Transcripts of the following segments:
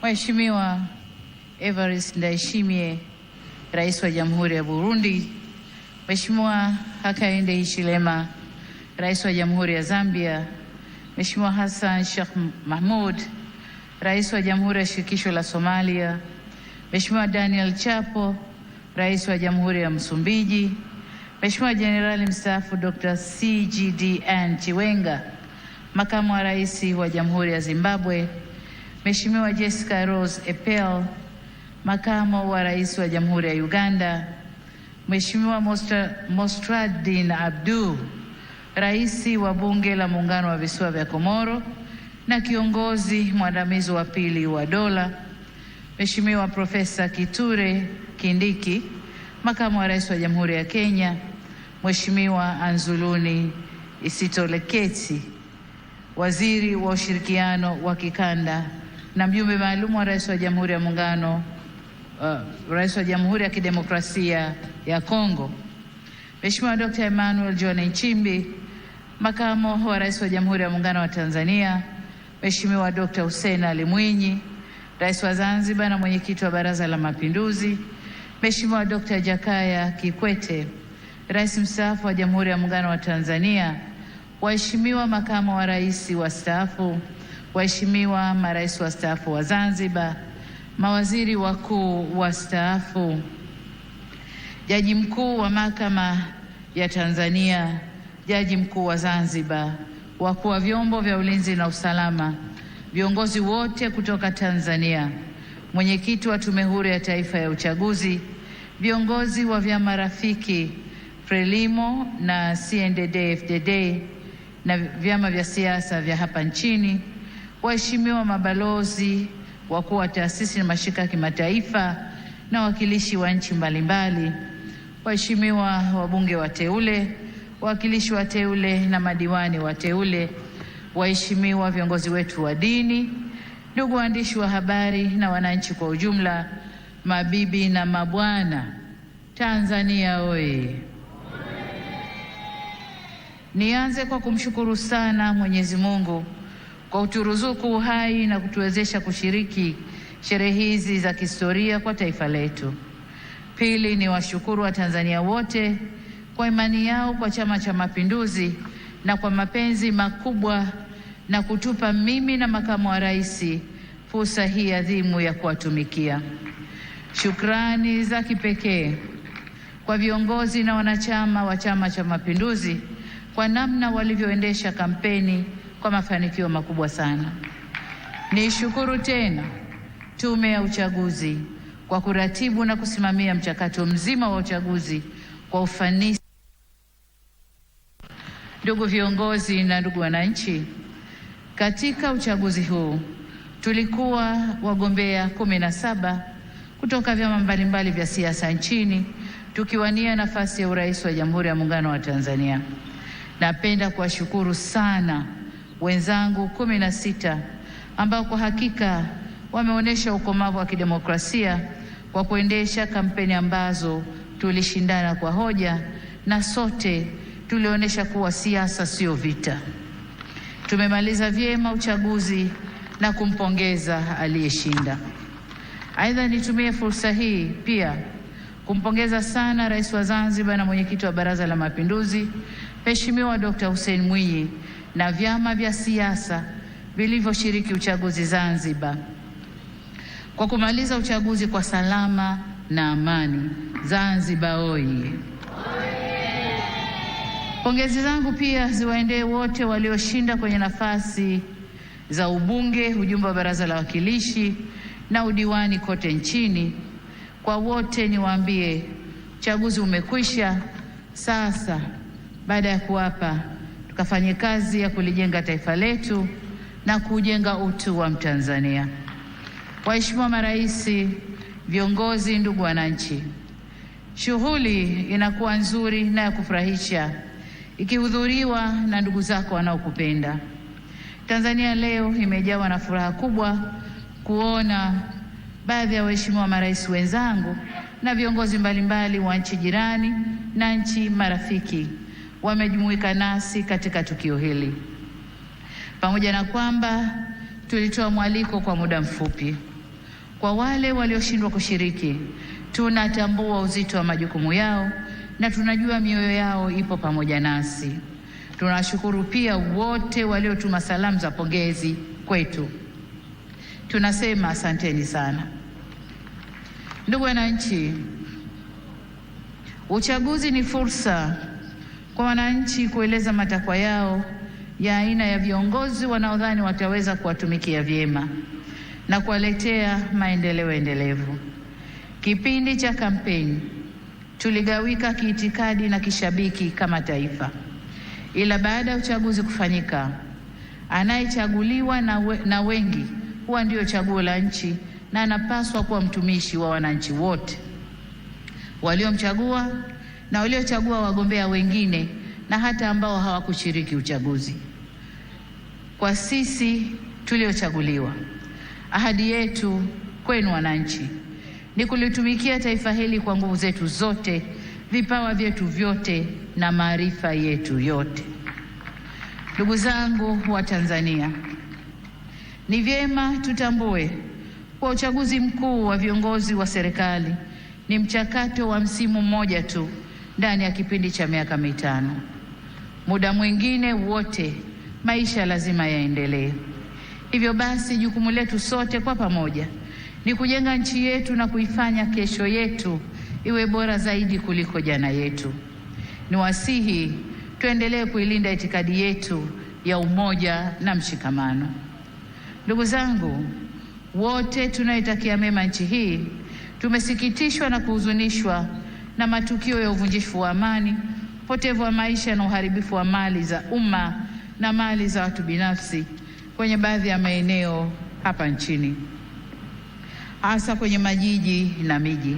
Mheshimiwa Evariste Ndayishimiye, Rais wa Jamhuri ya Burundi, Mheshimiwa Hakainde Hichilema, Rais wa Jamhuri ya Zambia, Mheshimiwa Hassan Sheikh Mahmud, Rais wa Jamhuri ya Shirikisho la Somalia, Mheshimiwa Daniel Chapo, Rais wa Jamhuri ya Msumbiji, Mheshimiwa Jenerali mstaafu Dr. CGDN Chiwenga, Makamu wa Rais wa Jamhuri ya Zimbabwe, Mheshimiwa Jessica Rose Epel, Makamu wa Rais wa Jamhuri ya Uganda, Mheshimiwa Mostradin Abdu, Rais wa Bunge la Muungano wa Visiwa vya Komoro na kiongozi mwandamizi wa pili wa dola, Mheshimiwa Profesa Kithure Kindiki, Makamu wa Rais wa Jamhuri ya Kenya, Mheshimiwa Anzuluni Isitoleketi, Waziri wa Ushirikiano wa Kikanda na mjumbe maalum wa Rais wa Jamhuri ya Muungano, Rais wa Jamhuri ya Kidemokrasia ya Kongo, Mheshimiwa Dr. Emmanuel John Nchimbi, Makamu wa Rais wa Jamhuri ya Muungano wa Tanzania, Mheshimiwa Dr. Hussein Ali Mwinyi, Rais wa Zanzibar na Mwenyekiti wa Baraza la Mapinduzi, Mheshimiwa Dr. Jakaya Kikwete, Rais mstaafu wa Jamhuri ya Muungano wa Tanzania, waheshimiwa makamu wa rais wastaafu, waheshimiwa marais wastaafu wa Zanzibar, mawaziri wakuu wastaafu, Jaji Mkuu wa Mahakama ya Tanzania, Jaji Mkuu wa Zanzibar, wakuu wa vyombo vya ulinzi na usalama, viongozi wote kutoka Tanzania, mwenyekiti wa Tume Huru ya Taifa ya Uchaguzi, viongozi wa vyama rafiki Frelimo na CNDD-FDD na vyama vya siasa vya hapa nchini, waheshimiwa mabalozi, wakuu wa taasisi na mashirika ya kimataifa na wakilishi wa nchi mbalimbali, waheshimiwa wabunge wateule, wawakilishi wateule na madiwani wateule, waheshimiwa viongozi wetu wa dini, ndugu waandishi wa habari na wananchi kwa ujumla, mabibi na mabwana, Tanzania oye! Nianze kwa kumshukuru sana Mwenyezi Mungu kwa kuturuzuku uhai na kutuwezesha kushiriki sherehe hizi za kihistoria kwa taifa letu. Pili, ni washukuru wa Tanzania wote kwa imani yao kwa Chama cha Mapinduzi na kwa mapenzi makubwa na kutupa mimi na makamu wa rais fursa hii adhimu ya kuwatumikia. Shukrani za kipekee kwa viongozi na wanachama wa Chama cha Mapinduzi kwa namna walivyoendesha kampeni kwa mafanikio makubwa sana. Nishukuru tena Tume ya Uchaguzi kwa kuratibu na kusimamia mchakato mzima wa uchaguzi kwa ufanisi. Ndugu viongozi na ndugu wananchi, katika uchaguzi huu tulikuwa wagombea 17 kutoka vyama mbalimbali vya siasa nchini tukiwania nafasi ya urais wa Jamhuri ya Muungano wa Tanzania. Napenda kuwashukuru sana wenzangu 16 ambao kwa hakika wameonyesha ukomavu wa kidemokrasia kwa kuendesha kampeni ambazo tulishindana kwa hoja na sote tulionyesha kuwa siasa sio vita. Tumemaliza vyema uchaguzi na kumpongeza aliyeshinda. Aidha, nitumie fursa hii pia kumpongeza sana Rais wa Zanzibar na Mwenyekiti wa Baraza la Mapinduzi, Mheshimiwa Dr. Hussein Mwinyi na vyama vya siasa vilivyoshiriki uchaguzi Zanzibar kwa kumaliza uchaguzi kwa salama na amani. Zanzibar oye! Pongezi zangu pia ziwaendee wote walioshinda kwenye nafasi za ubunge, ujumbe wa Baraza la Wawakilishi na udiwani kote nchini. Kwa wote niwaambie, uchaguzi umekwisha. Sasa baada ya kuwapa, tukafanye kazi ya kulijenga taifa letu na kujenga utu wa Mtanzania. Waheshimiwa marais, viongozi, ndugu wananchi, shughuli inakuwa nzuri na ya kufurahisha ikihudhuriwa na ndugu zako wanaokupenda. Tanzania leo imejawa na furaha kubwa kuona baadhi ya waheshimiwa marais wenzangu na viongozi mbalimbali wa nchi jirani na nchi marafiki wamejumuika nasi katika tukio hili. Pamoja na kwamba tulitoa mwaliko kwa muda mfupi, Kwa wale walioshindwa kushiriki, tunatambua uzito wa majukumu yao na tunajua mioyo yao ipo pamoja nasi. Tunashukuru pia wote waliotuma salamu za pongezi kwetu. Tunasema asanteni sana. Ndugu wananchi, uchaguzi ni fursa kwa wananchi kueleza matakwa yao ya aina ya viongozi wanaodhani wataweza kuwatumikia vyema na kuwaletea maendeleo endelevu. Kipindi cha kampeni tuligawika kiitikadi na kishabiki kama taifa, ila baada ya uchaguzi kufanyika, anayechaguliwa na wengi huwa ndio chaguo la nchi na anapaswa kuwa mtumishi wa wananchi wote waliomchagua na waliochagua wagombea wengine na hata ambao hawakushiriki uchaguzi. Kwa sisi tuliochaguliwa, ahadi yetu kwenu wananchi ni kulitumikia taifa hili kwa nguvu zetu zote, vipawa vyetu vyote na maarifa yetu yote. Ndugu zangu wa Tanzania, ni vyema tutambue kwa uchaguzi mkuu wa viongozi wa serikali ni mchakato wa msimu mmoja tu ndani ya kipindi cha miaka mitano. Muda mwingine wote maisha lazima yaendelee. Hivyo basi jukumu letu sote kwa pamoja ni kujenga nchi yetu na kuifanya kesho yetu iwe bora zaidi kuliko jana yetu. Niwasihi tuendelee kuilinda itikadi yetu ya umoja na mshikamano. Ndugu zangu, wote tunaitakia mema nchi hii, tumesikitishwa na kuhuzunishwa na matukio ya uvunjifu wa amani, upotevu wa maisha na uharibifu wa mali za umma na mali za watu binafsi kwenye baadhi ya maeneo hapa nchini, hasa kwenye majiji na miji.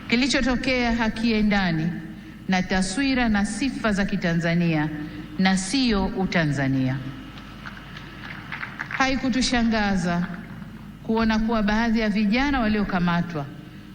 Kilichotokea hakiendani na taswira na sifa za Kitanzania na sio Utanzania. Haikutushangaza kuona kuwa baadhi ya vijana waliokamatwa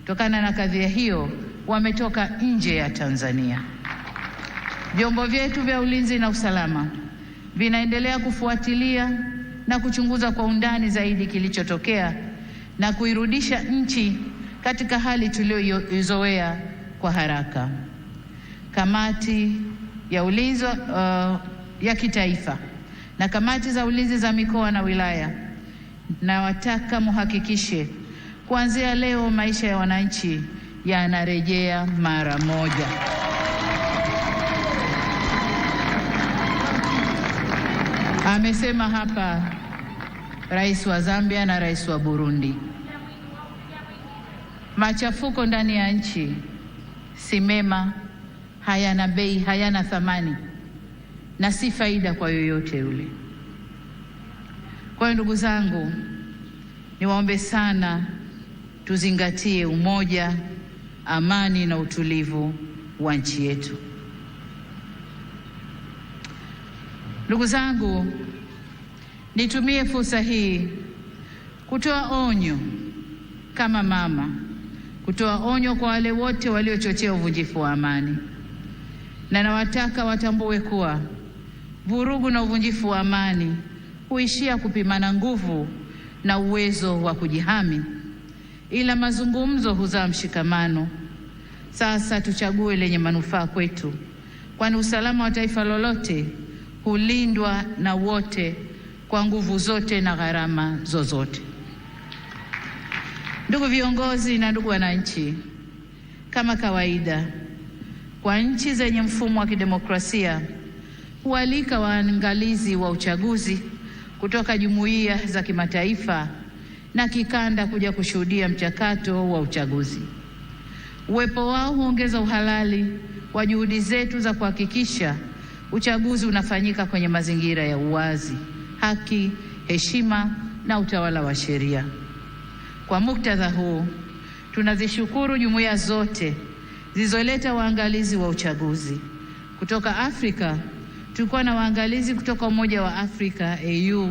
kutokana na kadhia hiyo wametoka nje ya Tanzania. Vyombo vyetu vya ulinzi na usalama vinaendelea kufuatilia na kuchunguza kwa undani zaidi kilichotokea na kuirudisha nchi katika hali tuliyoizoea kwa haraka. Kamati ya ulinzi ya kitaifa na kamati za ulinzi za mikoa na wilaya, na wataka muhakikishe kuanzia leo maisha ya wananchi yanarejea mara moja. Amesema hapa Rais wa Zambia na Rais wa Burundi. Machafuko ndani ya nchi si mema, hayana bei, hayana thamani na si faida kwa yoyote yule. Kwa hiyo ndugu zangu, niwaombe sana tuzingatie umoja, amani na utulivu wa nchi yetu. Ndugu zangu, nitumie fursa hii kutoa onyo kama mama, kutoa onyo kwa wale wote waliochochea uvunjifu wa amani, na nawataka watambue kuwa vurugu na uvunjifu wa amani huishia kupimana nguvu na uwezo wa kujihami, ila mazungumzo huzaa mshikamano. Sasa tuchague lenye manufaa kwetu, kwani usalama wa taifa lolote hulindwa na wote kwa nguvu zote na gharama zozote. Ndugu viongozi na ndugu wananchi, kama kawaida kwa nchi zenye mfumo wa kidemokrasia hualika waangalizi wa uchaguzi kutoka jumuiya za kimataifa na kikanda kuja kushuhudia mchakato wa uchaguzi. Uwepo wao huongeza uhalali wa juhudi zetu za kuhakikisha uchaguzi unafanyika kwenye mazingira ya uwazi, haki, heshima na utawala wa sheria. Kwa muktadha huu, tunazishukuru jumuiya zote zilizoleta waangalizi wa uchaguzi. Kutoka Afrika, tulikuwa na waangalizi kutoka Umoja wa Afrika AU,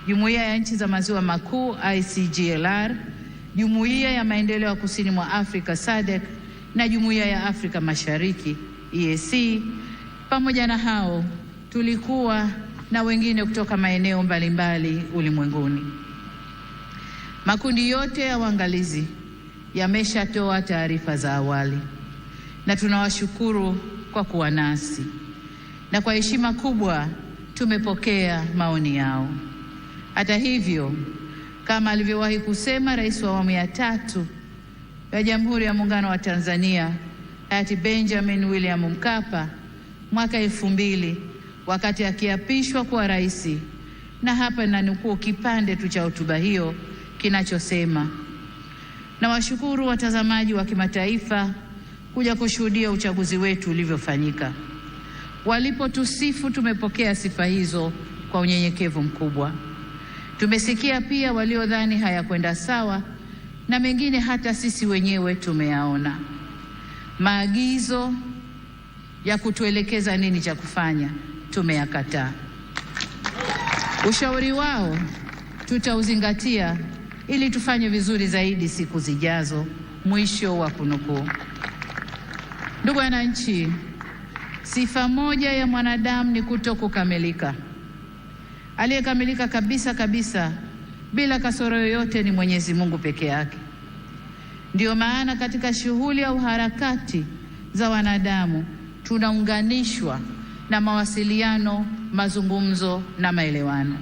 Jumuiya ya Nchi za Maziwa Makuu ICGLR, Jumuiya ya Maendeleo ya Kusini mwa Afrika SADC na Jumuiya ya Afrika Mashariki EAC. Pamoja na hao, tulikuwa na wengine kutoka maeneo mbalimbali ulimwenguni. Makundi yote ya waangalizi yameshatoa taarifa za awali na tunawashukuru kwa kuwa nasi, na kwa heshima kubwa tumepokea maoni yao. Hata hivyo, kama alivyowahi kusema Rais wa awamu ya 3 ya Jamhuri ya Muungano wa Tanzania hayati Benjamin William Mkapa mwaka 2000 wakati akiapishwa kuwa rais, na hapa nanukuu kipande tu cha hotuba hiyo kinachosema: nawashukuru watazamaji wa kimataifa kuja kushuhudia uchaguzi wetu ulivyofanyika. Walipotusifu tumepokea sifa hizo kwa unyenyekevu mkubwa. Tumesikia pia waliodhani hayakwenda sawa, na mengine hata sisi wenyewe tumeyaona. Maagizo ya kutuelekeza nini cha kufanya tumeyakataa. Ushauri wao tutauzingatia ili tufanye vizuri zaidi siku zijazo. Mwisho wa kunukuu. Ndugu wananchi, sifa moja ya mwanadamu ni kutokukamilika. Aliyekamilika kabisa kabisa bila kasoro yoyote ni Mwenyezi Mungu peke yake. Ndiyo maana katika shughuli au harakati za wanadamu tunaunganishwa na mawasiliano, mazungumzo na maelewano,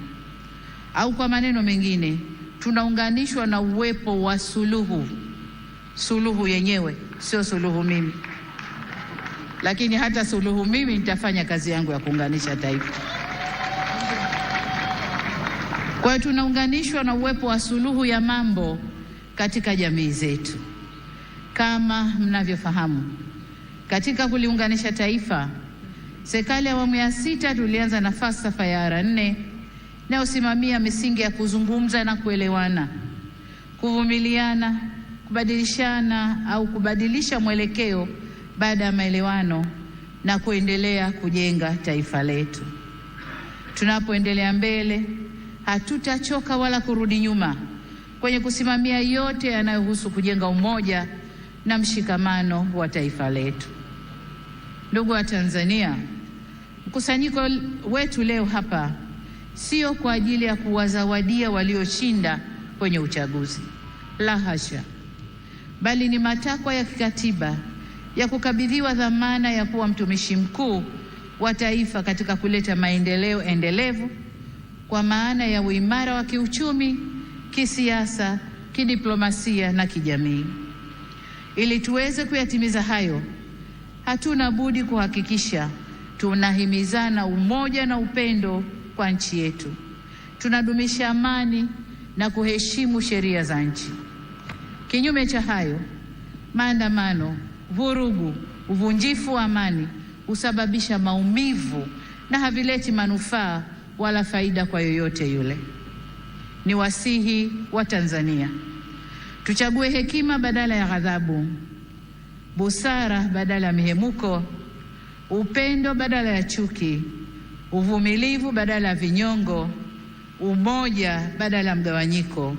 au kwa maneno mengine tunaunganishwa na uwepo wa suluhu. Suluhu yenyewe sio suluhu mimi, lakini hata suluhu mimi nitafanya kazi yangu ya kuunganisha taifa. Kwa hiyo tunaunganishwa na uwepo wa suluhu ya mambo katika jamii zetu. Kama mnavyofahamu, katika kuliunganisha taifa, serikali ya awamu ya 6 tulianza na falsafa ya R4 inayosimamia misingi ya kuzungumza na kuelewana, kuvumiliana, kubadilishana au kubadilisha mwelekeo baada ya maelewano na kuendelea kujenga taifa letu. Tunapoendelea mbele, hatutachoka wala kurudi nyuma kwenye kusimamia yote yanayohusu kujenga umoja na mshikamano wa taifa letu. Ndugu wa Tanzania, mkusanyiko wetu leo hapa sio kwa ajili ya kuwazawadia walioshinda kwenye uchaguzi, la hasha, bali ni matakwa ya kikatiba ya kukabidhiwa dhamana ya kuwa mtumishi mkuu wa taifa katika kuleta maendeleo endelevu kwa maana ya uimara wa kiuchumi, kisiasa, kidiplomasia na kijamii. Ili tuweze kuyatimiza hayo, hatuna budi kuhakikisha tunahimizana umoja na upendo kwa nchi yetu. Tunadumisha amani na kuheshimu sheria za nchi. Kinyume cha hayo, maandamano, vurugu, uvunjifu wa amani husababisha maumivu na havileti manufaa wala faida kwa yoyote yule. Ni wasihi wa Tanzania tuchague hekima badala ya ghadhabu, busara badala ya mihemuko, upendo badala ya chuki, uvumilivu badala ya vinyongo, umoja badala ya mgawanyiko,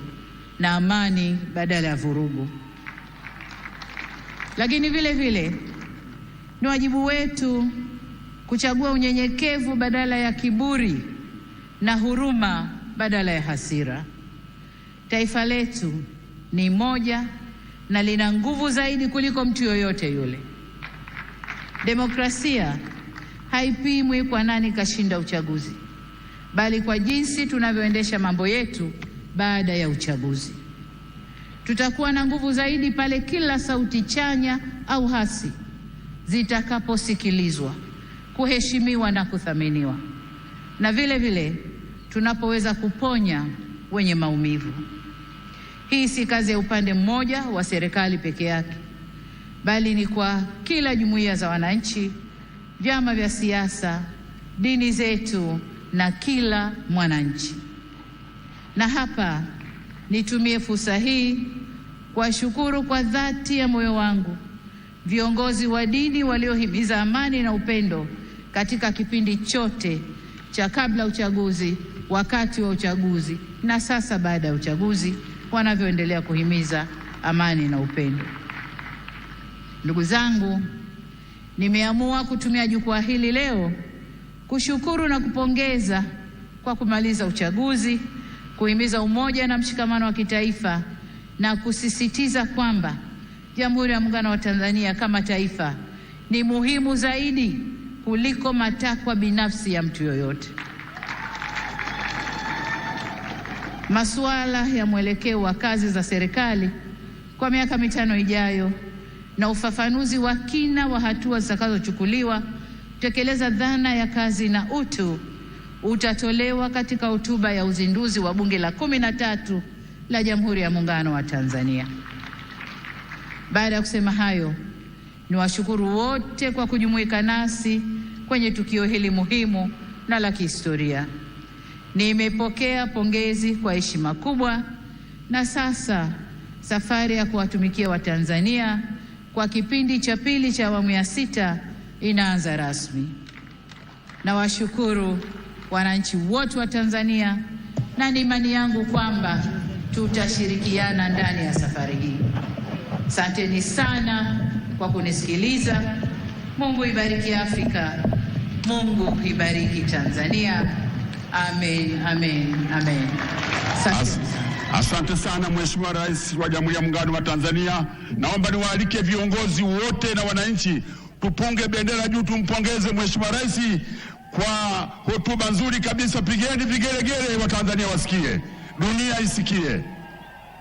na amani badala ya vurugu. Lakini vile vile ni wajibu wetu kuchagua unyenyekevu badala ya kiburi na huruma badala ya hasira. Taifa letu ni moja na lina nguvu zaidi kuliko mtu yoyote yule. Demokrasia haipimwi kwa nani kashinda uchaguzi, bali kwa jinsi tunavyoendesha mambo yetu baada ya uchaguzi. Tutakuwa na nguvu zaidi pale kila sauti chanya au hasi zitakaposikilizwa, kuheshimiwa na kuthaminiwa, na vile vile tunapoweza kuponya wenye maumivu. Hii si kazi ya upande mmoja wa serikali peke yake, bali ni kwa kila jumuiya za wananchi, vyama vya siasa, dini zetu na kila mwananchi. Na hapa nitumie fursa hii kuwashukuru kwa dhati ya moyo wangu viongozi wa dini waliohimiza amani na upendo katika kipindi chote cha kabla uchaguzi, wakati wa uchaguzi na sasa baada ya uchaguzi, wanavyoendelea kuhimiza amani na upendo. Ndugu zangu, nimeamua kutumia jukwaa hili leo kushukuru na kupongeza kwa kumaliza uchaguzi kuhimiza umoja na mshikamano wa kitaifa na kusisitiza kwamba Jamhuri ya Muungano wa Tanzania kama taifa ni muhimu zaidi kuliko matakwa binafsi ya mtu yoyote. Masuala ya mwelekeo wa kazi za serikali kwa miaka 5 ijayo na ufafanuzi wa kina wa hatua zitakazochukuliwa kutekeleza dhana ya kazi na utu utatolewa katika hotuba ya uzinduzi wa Bunge la 13 la Jamhuri ya Muungano wa Tanzania. Baada ya kusema hayo, niwashukuru wote kwa kujumuika nasi kwenye tukio hili muhimu na la kihistoria. Nimepokea pongezi kwa heshima kubwa, na sasa safari ya kuwatumikia Watanzania kwa kipindi cha pili cha awamu ya 6 inaanza rasmi. Nawashukuru wananchi wote wa Tanzania, na ni imani yangu kwamba tutashirikiana ndani ya safari hii. Asanteni sana kwa kunisikiliza. Mungu ibariki Afrika. Mungu ibariki Tanzania. Amen, amen, amen. Asante sana Mheshimiwa Rais wa Jamhuri ya Muungano wa Tanzania. Naomba niwaalike viongozi wote na wananchi tupunge bendera juu, tumpongeze Mheshimiwa Rais kwa hotuba nzuri kabisa. Pigeni vigelegele, Watanzania wasikie, dunia isikie.